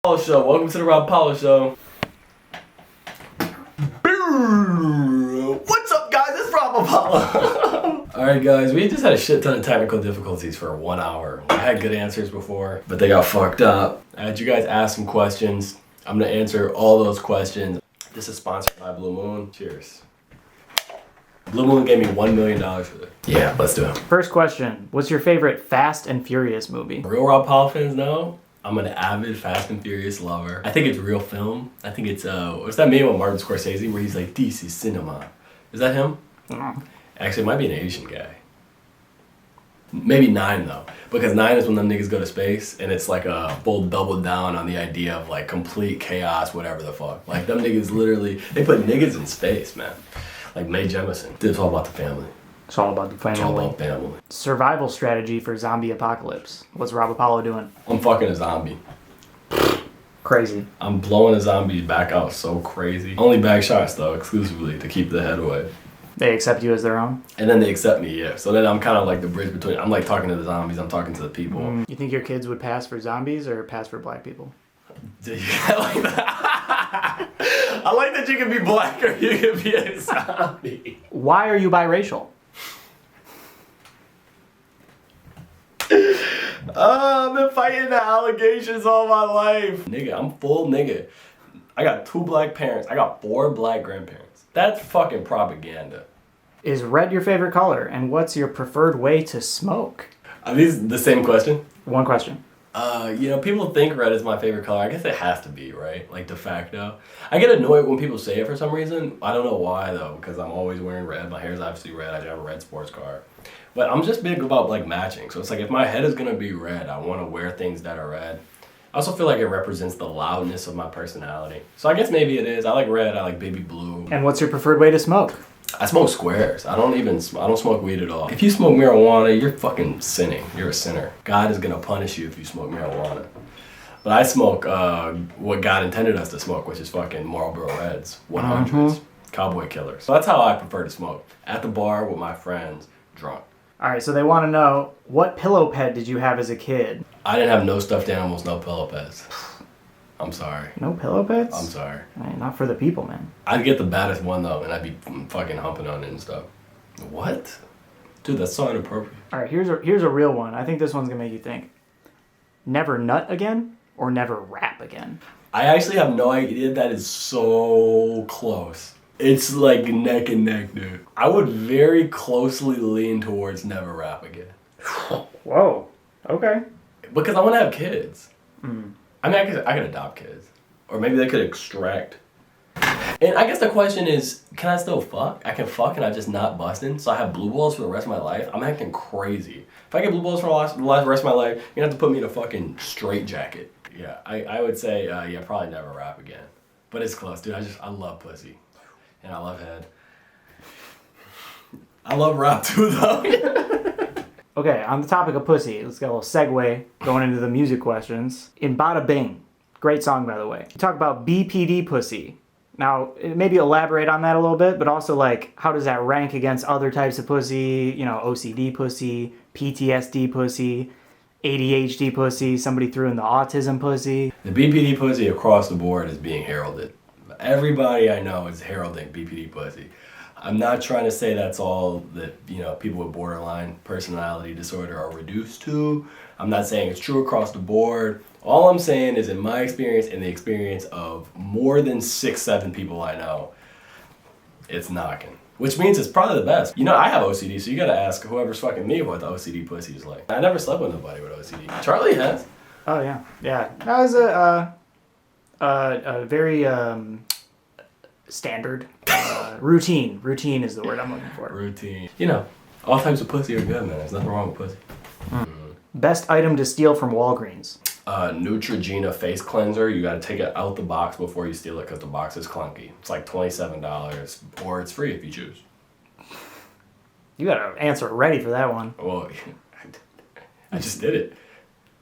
Paulo Show. Welcome to the Rob Paulo Show. What's up, guys? It's Rob Paulo. Alright, guys, we just had a shit ton of technical difficulties for 1 hour. I had good answers before, but they got fucked up. I had you guys ask some questions. I'm gonna answer all those questions. This is sponsored by Blue Moon. Cheers. Blue Moon gave me $1 million for this. Yeah, let's do it. First question, what's your favorite Fast and Furious movie? Real Rob Paulo fans know I'm an avid Fast and Furious lover. I think it's real film. I think it's, what's that meme with Martin Scorsese where he's like, this is cinema. Is that him? No. Actually, it might be an Asian guy. Maybe 9 though, because 9 is when them niggas go to space and it's like a full double down on the idea of like complete chaos, whatever the fuck. Like them niggas literally, they put niggas in space, man. Like Mae Jemison. It's all about the family. It's all about the family. It's all about family. Survival strategy for zombie apocalypse. What's Rob Apollo doing? I'm fucking a zombie. Crazy. I'm blowing a zombie back out so crazy. Only bag shots though, exclusively to keep the head away. They accept you as their own? And then they accept me, yeah. So then I'm kind of like the bridge between, I'm like talking to the zombies, I'm talking to the people. You think your kids would pass for zombies or pass for black people? Do you like that? I like that you can be black or you can be a zombie. Why are you biracial? I've been fighting the allegations all my life. Nigga, I'm full nigga. I got 2 black parents. I got 4 black grandparents. That's fucking propaganda. Is red your favorite color? And what's your preferred way to smoke? Are these the same question? One question. People think red is my favorite color. I guess it has to be, right? Like de facto. I get annoyed when people say it for some reason. I don't know why though, because I'm always wearing red. My hair's obviously red. I drive a red sports car. But I'm just big about like matching. So it's like if my head is gonna be red, I want to wear things that are red. I also feel like it represents the loudness of my personality. So I guess maybe it is. I like red. I like baby blue. And what's your preferred way to smoke? I smoke squares. I don't smoke weed at all. If you smoke marijuana, you're fucking sinning. You're a sinner. God is gonna punish you if you smoke marijuana. But I smoke what God intended us to smoke, which is fucking Marlboro Reds, 100s, Cowboy Killers. So that's how I prefer to smoke. At the bar with my friends, drunk. All right, so they want to know, what pillow pet did you have as a kid? I didn't have no stuffed animals, no pillow pets. I'm sorry. No pillow pets? I'm sorry. I mean, not for the people, man. I'd get the baddest one though, and I'd be fucking humping on it and stuff. What? Dude, that's so inappropriate. All right, here's a real one. I think this one's gonna make you think. Never nut again or never rap again? I actually have no idea. That is so close. It's like neck and neck, dude. I would very closely lean towards never rap again. Whoa. Okay. Because I want to have kids. I mean, I could adopt kids. Or maybe they could extract. And I guess the question is, can I still fuck? I can fuck and I'm just not busting. So I have blue balls for the rest of my life. I'm acting crazy. If I get blue balls for the rest of my life, you're gonna have to put me in a fucking straight jacket. Yeah, I would say, probably never rap again. But it's close, dude. I love pussy. And I love head. I love rap too, though. Okay, on the topic of pussy, let's get a little segue going into the music questions. In Bada Bing, great song by the way. You talk about BPD pussy. Now, maybe elaborate on that a little bit, but also like, how does that rank against other types of pussy? You know, OCD pussy, PTSD pussy, ADHD pussy, somebody threw in the autism pussy. The BPD pussy across the board is being heralded. Everybody I know is heralding BPD pussy. I'm not trying to say that's all that, people with borderline personality disorder are reduced to. I'm not saying it's true across the board. All I'm saying is in my experience and the experience of more than 6-7 people I know, it's knocking. Which means it's probably the best. I have OCD, so you gotta ask whoever's fucking me what the OCD pussy is like. I never slept with nobody with OCD. Charlie has. Oh yeah, yeah. That was a very standard routine. Routine is the word I'm looking for. Routine. All types of pussy are good, man. There's nothing wrong with pussy. Best item to steal from Walgreens. Neutrogena face cleanser. You gotta take it out the box before you steal it because the box is clunky. It's like $27, or it's free if you choose. You got an answer ready for that one. Well, I just did it.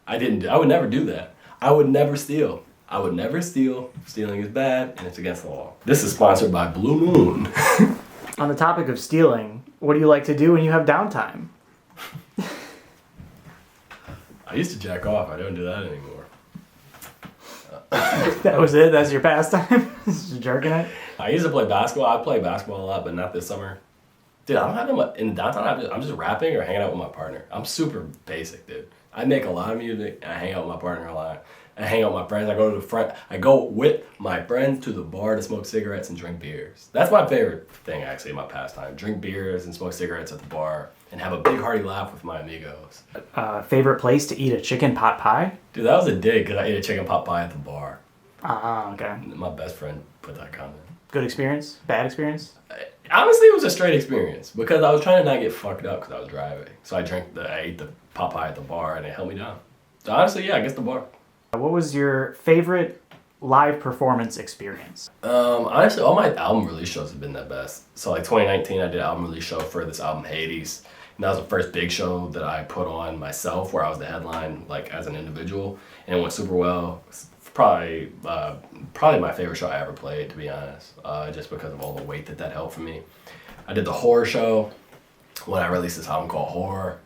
I would never do that. I would never steal. I would never steal. Stealing is bad and it's against the law. This is sponsored by Blue Moon. On the topic of stealing, what do you like to do when you have downtime? I used to jack off. I don't do that anymore. That was it? That's your pastime? Just jerking it? I used to play basketball. I play basketball a lot, but not this summer. Dude, I'm having in downtown. I'm just rapping or hanging out with my partner. I'm super basic, dude. I make a lot of music and I hang out with my partner a lot. I hang out with my friends. I go with my friends to the bar to smoke cigarettes and drink beers. That's my favorite thing, actually, my pastime. Drink beers and smoke cigarettes at the bar and have a big hearty laugh with my amigos. Favorite place to eat a chicken pot pie? Dude, that was a dig because I ate a chicken pot pie at the bar. Ah, okay. My best friend put that comment. Good experience? Bad experience? Honestly, it was a straight experience because I was trying to not get fucked up because I was driving. So I ate the pot pie at the bar and it held me down. So honestly, yeah, I guess the bar. What was your favorite live performance experience? Honestly, all my album release shows have been the best. So like 2019, I did an album release show for this album Hades. And that was the first big show that I put on myself where I was the headline, like as an individual. And it went super well. Probably my favorite show I ever played, to be honest, just because of all the weight that held for me. I did the horror show when I released this album called Horror,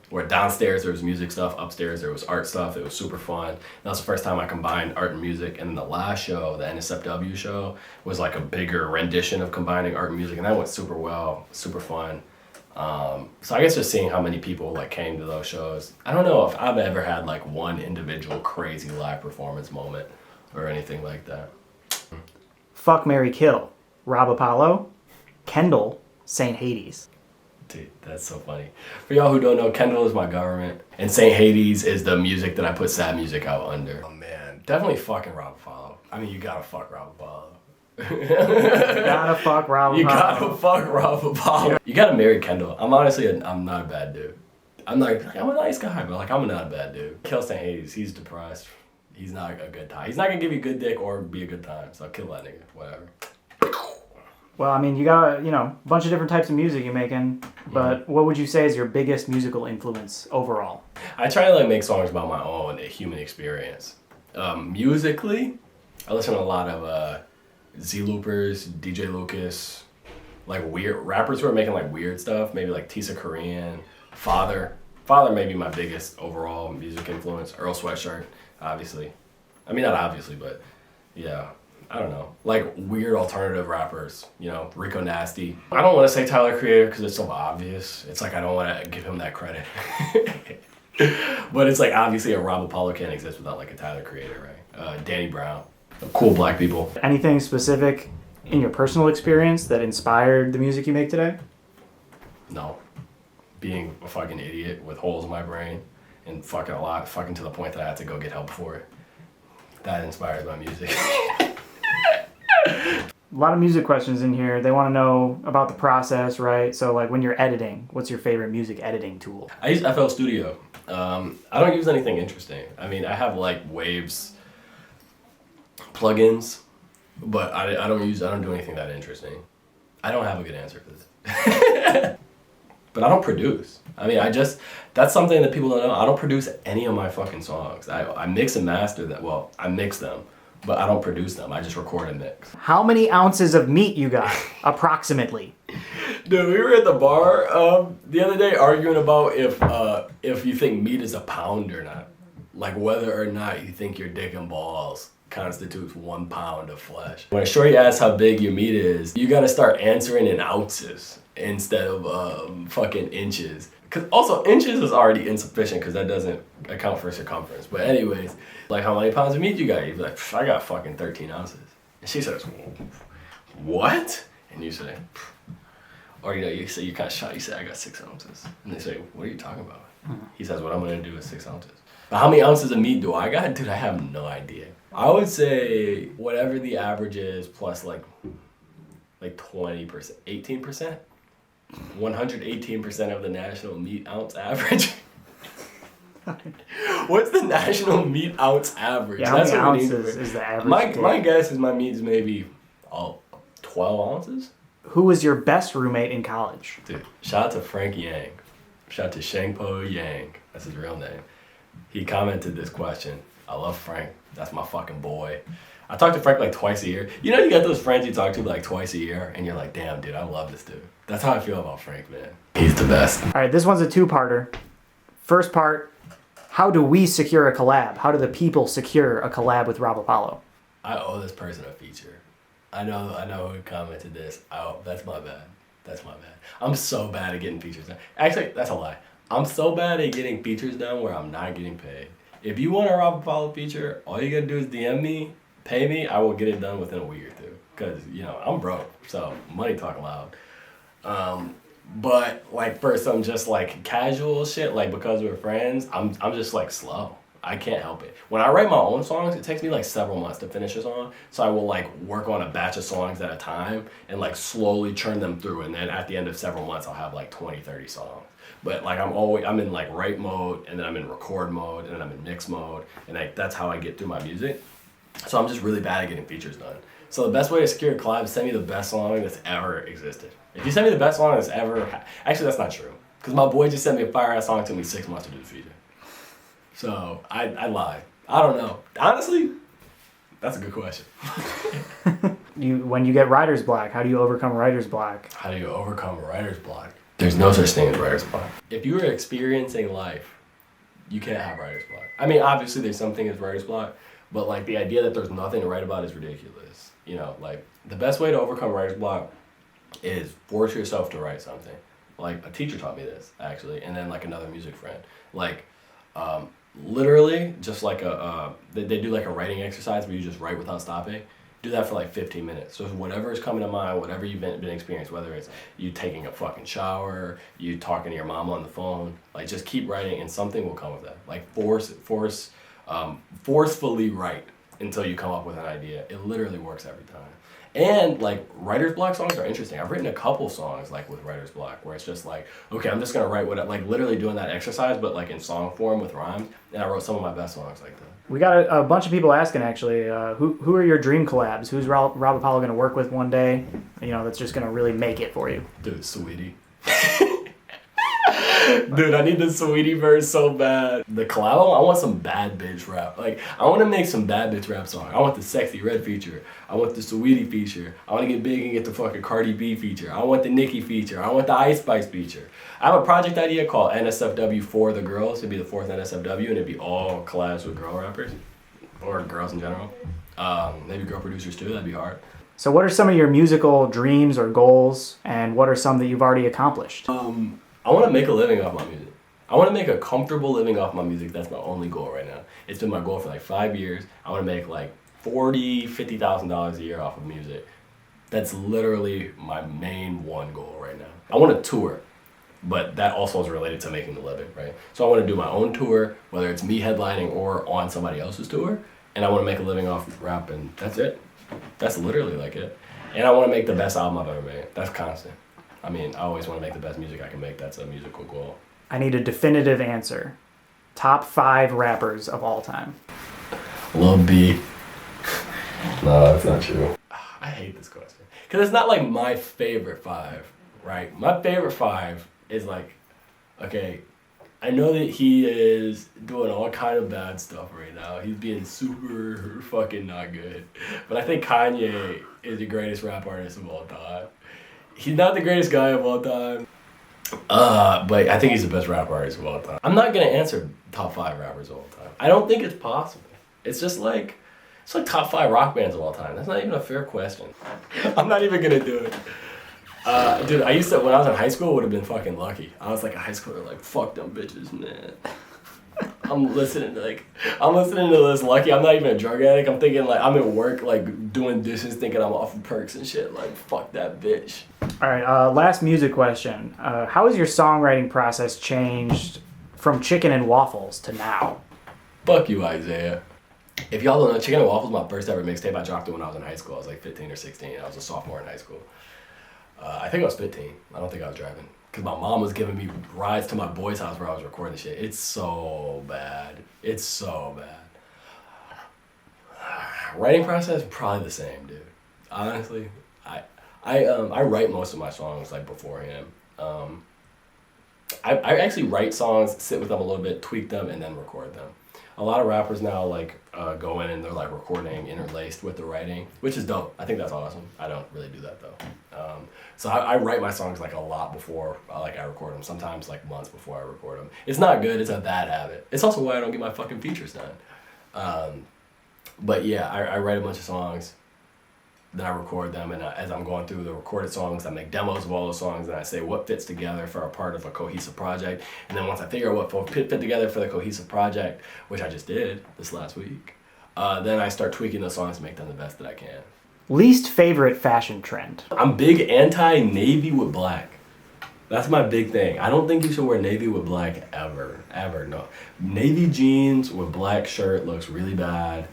where downstairs there was music stuff, upstairs there was art stuff. It was super fun. That was the first time I combined art and music. And then the last show, the NSFW show, was like a bigger rendition of combining art and music, and that went super well, super fun. So I guess just seeing how many people like came to those shows. I don't know if I've ever had like one individual crazy live performance moment or anything like that. Fuck, marry, kill. Rob Apollo, Kendall, Saint Hades. Dude, that's so funny. For y'all who don't know, Kendall is my government, and Saint Hades is the music that I put sad music out under. Oh man, definitely fucking Rob Apollo. I mean, you gotta fuck Rob Apollo. You gotta fuck Rob Apollo. You gotta fuck Rob Apollo. You gotta marry Kendall. I'm honestly, I'm not a bad dude. I'm a nice guy, but like, I'm not a bad dude. Kill Saint Hades. He's depressed. He's not a good time. He's not gonna give you good dick or be a good time. So kill that nigga. Whatever. Well, I mean, you got a bunch of different types of music you're making, but what would you say is your biggest musical influence overall? I try to like make songs about my own human experience. Musically, I listen to a lot of Z Loopers, DJ Lucas, like weird rappers who are making like weird stuff. Maybe like Tisa Korean, Father may be my biggest overall music influence. Earl Sweatshirt, obviously. I mean, not obviously, but yeah. I don't know, like weird alternative rappers, Rico Nasty. I don't want to say Tyler Creator because it's so obvious. It's like I don't want to give him that credit. But it's like obviously a Rob Apollo can't exist without like a Tyler Creator, right? Danny Brown, cool black people. Anything specific in your personal experience that inspired the music you make today? No. Being a fucking idiot with holes in my brain and fucking a lot, fucking to the point that I had to go get help for it. That inspires my music. A lot of music questions in here. They want to know about the process, right? So like when you're editing, what's your favorite music editing tool? I use FL Studio. I don't use anything interesting. I mean, I have like Waves plugins, but I don't do anything that interesting. I don't have a good answer for this. But I don't produce. I mean, that's something that people don't know. I don't produce any of my fucking songs. I mix and master them. Well, I mix them, but I don't produce them. I just record and mix. How many ounces of meat you got, approximately? Dude, we were at the bar the other day arguing about if you think meat is a pound or not. Like whether or not you think your dick and balls constitutes 1 pound of flesh. When a shorty asks how big your meat is, you gotta start answering in ounces instead of fucking inches. Cause also inches is already insufficient because that doesn't account for circumference. But anyways, like how many pounds of meat you got? You'd be like, I got fucking 13 ounces. And she says, what? And you say, or you say, you kind of shy, you say, I got 6 ounces. And they say, what are you talking about? He says, what I'm gonna do with 6 ounces. But how many ounces of meat do I got? Dude, I have no idea. I would say whatever the average is plus like 20%, 18%. 118% of the national meat ounce average. What's the national meat ounce average? Yeah, That's how what many ounces is the average? My guess is my meat is maybe 12 ounces. Who was your best roommate in college? Dude, shout out to Frank Yang. Shout out to Shangpo Yang. That's his real name. He commented this question. I love Frank. That's my fucking boy. I talk to Frank like twice a year. You know, you got those friends you talk to like twice a year, and you're like, damn, dude, I love this dude. That's how I feel about Frank, man. He's the best. All right, this one's a two-parter. First part, How do we secure a collab? How do the people secure a collab with Rob Apollo? I owe this person a feature. I know who commented this. Oh, that's my bad. I'm so bad at getting features done. Actually, that's a lie. I'm so bad at getting features done where I'm not getting paid. If you want a Rob Apollo feature, all you gotta do is DM me, pay me, I will get it done within a week or two. Cause I'm broke, so money talk loud. But like for some just like casual shit, like because we're friends, I'm just like slow. I can't help it. When I write my own songs, it takes me like several months to finish a song. So I will like work on a batch of songs at a time and like slowly churn them through. And then at the end of several months, I'll have like 20, 30 songs. But like I'm in like write mode, and then I'm in record mode, and then I'm in mix mode. And that's how I get through my music. So I'm just really bad at getting features done. So the best way to secure a collab is send me the best song that's ever existed. If you send me the best song that's ever, actually that's not true. Because my boy just sent me a fire ass song. It took me 6 months to do the feature. So I lied. I don't know. Honestly, that's a good question. When you get writer's block, how do you overcome writer's block? How do you overcome writer's block? There's no such thing as writer's block. If you are experiencing life, you can't have writer's block. I mean, obviously there's something as writer's block, but like the idea that there's nothing to write about is ridiculous. Like the best way to overcome writer's block is force yourself to write something. Like a teacher taught me this actually, and then like another music friend. Like literally just like they do like a writing exercise where you just write without stopping. Do that for like 15 minutes. So whatever is coming to mind, whatever you've been experienced, whether it's you taking a fucking shower, you talking to your mom on the phone, like just keep writing and something will come of that. Like forcefully write until you come up with an idea. It literally works every time. And like writer's block songs are interesting. I've written a couple songs like with writer's block where it's just like, okay, I'm just gonna write like literally doing that exercise, but like in song form with rhymes. And I wrote some of my best songs like that. We got a bunch of people asking actually, who are your dream collabs? Who's Rob Apollo gonna work with one day? That's just gonna really make it for you. Dude, Sweetie. Dude, I need the Sweetie verse so bad. The collab, I want some bad bitch rap. Like, I want to make some bad bitch rap song. I want the Sexy Red feature. I want the Sweetie feature. I want to get big and get the fucking Cardi B feature. I want the Nicki feature. I want the Ice Spice feature. I have a project idea called NSFW for the Girls. It'd be the 4th NSFW, and it'd be all collabs with girl rappers. Or girls in general. Maybe girl producers too, that'd be hard. So what are some of your musical dreams or goals, and what are some that you've already accomplished? I want to make a living off my music. I want to make a comfortable living off my music. That's my only goal right now. It's been my goal for like 5 years. I want to make like $40,000, $50,000 a year off of music. That's literally my main one goal right now. I want to tour, but that also is related to making the living, right? So I want to do my own tour, whether it's me headlining or on somebody else's tour, and I want to make a living off of rap, and that's it. That's literally like it. And I want to make the best album I've ever made. That's constant. I mean, I always want to make the best music I can make. That's a musical goal. I need a definitive answer. Top 5 rappers of all time. Lil B. No, that's not true. I hate this question. Because it's not like my favorite 5, right? My favorite 5 is like, okay, I know that he is doing all kind of bad stuff right now. He's being super fucking not good. But I think Kanye is the greatest rap artist of all time. He's not the greatest guy of all time. But I think he's the best rap artist of all time. I'm not gonna answer top 5 rappers of all time. I don't think it's possible. It's just like, it's like top 5 rock bands of all time. That's not even a fair question. I'm not even gonna do it. Dude, I used to, when I was in high school, would have been fucking lucky. I was like a high schooler, like, fuck them bitches, man. I'm listening to this Lucky. I'm not even a drug addict. I'm thinking like I'm at work like doing dishes thinking I'm off of perks and shit. Like fuck that bitch. All right, last music question. How has your songwriting process changed from Chicken and Waffles to now? Fuck you, Isaiah. If y'all don't know, Chicken and Waffles was my first ever mixtape. I dropped it when I was in high school. I was like 15 or 16. I was a sophomore in high school. I think I was 15. I don't think I was driving. Because my mom was giving me rides to my boy's house where I was recording shit. It's so bad. It's so bad. Writing process, probably the same, dude. Honestly, I write most of my songs like beforehand. I actually write songs, sit with them a little bit, tweak them, and then record them. A lot of rappers now like go in and they're like recording interlaced with the writing, which is dope. I think that's awesome. I don't really do that though. So I write my songs like a lot before I record them. Sometimes like months before I record them. It's not good. It's a bad habit. It's also why I don't get my fucking features done. But yeah, I write a bunch of songs. Then I record them, and as I'm going through the recorded songs, I make demos of all those songs, and I say what fits together for a part of a cohesive project. And then once I figure out what fit together for the cohesive project, which I just did this last week, then I start tweaking the songs to make them the best that I can. Least favorite fashion trend? I'm big anti-navy with black. That's my big thing. I don't think you should wear navy with black ever, no. Navy jeans with black shirt looks really bad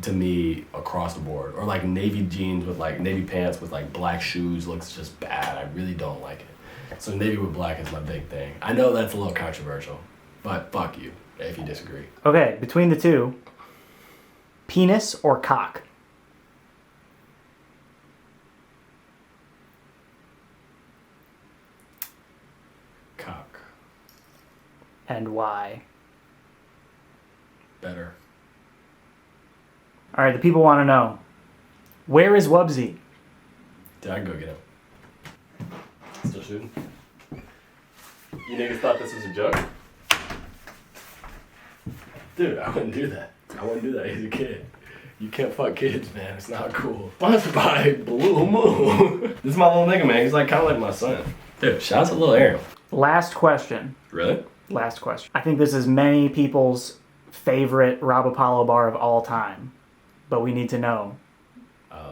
to me across the board, or like navy jeans with like navy pants with like black shoes looks just bad. I really don't like it. So navy with black is my big thing. I know that's a little controversial, but fuck you if you disagree. Okay, between the two, penis or cock? Cock. And why? Better. All right, the people want to know, where is Wubsy? Did I go get him? Still shooting? You niggas thought this was a joke? Dude, I wouldn't do that. He's a kid. You can't fuck kids, man. It's not cool. Sponsored by Blue Moon. This is my little nigga, man. He's like kind of like my son. Dude, shout out to little Aaron. Last question. Really? Last question. I think this is many people's favorite Rob Apollo bar of all time. But we need to know.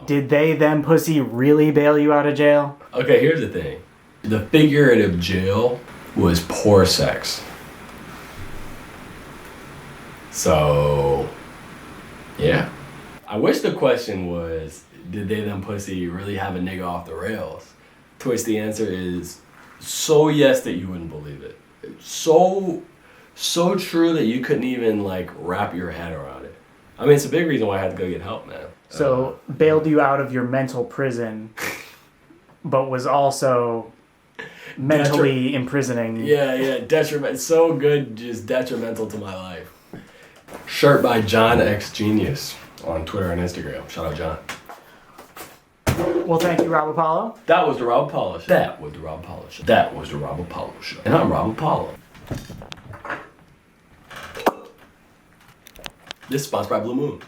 Did they, them pussy, really bail you out of jail? Okay, here's the thing. The figurative jail was poor sex. So, yeah. I wish the question was, did they, them pussy, really have a nigga off the rails? To which the answer is, so yes that you wouldn't believe it. So true that you couldn't even like wrap your head around it. I mean, it's a big reason why I had to go get help, man. So, bailed you out of your mental prison, but was also mentally imprisoning. Yeah, detriment. So good, just detrimental to my life. Shirt by John X Genius on Twitter and Instagram. Shout out, John. Well, thank you, Rob Apollo. That was the Rob Apollo Show. That was the Rob Apollo Show. That was the Rob Apollo Show. And I'm Rob Apollo. This is sponsored by Blue Moon.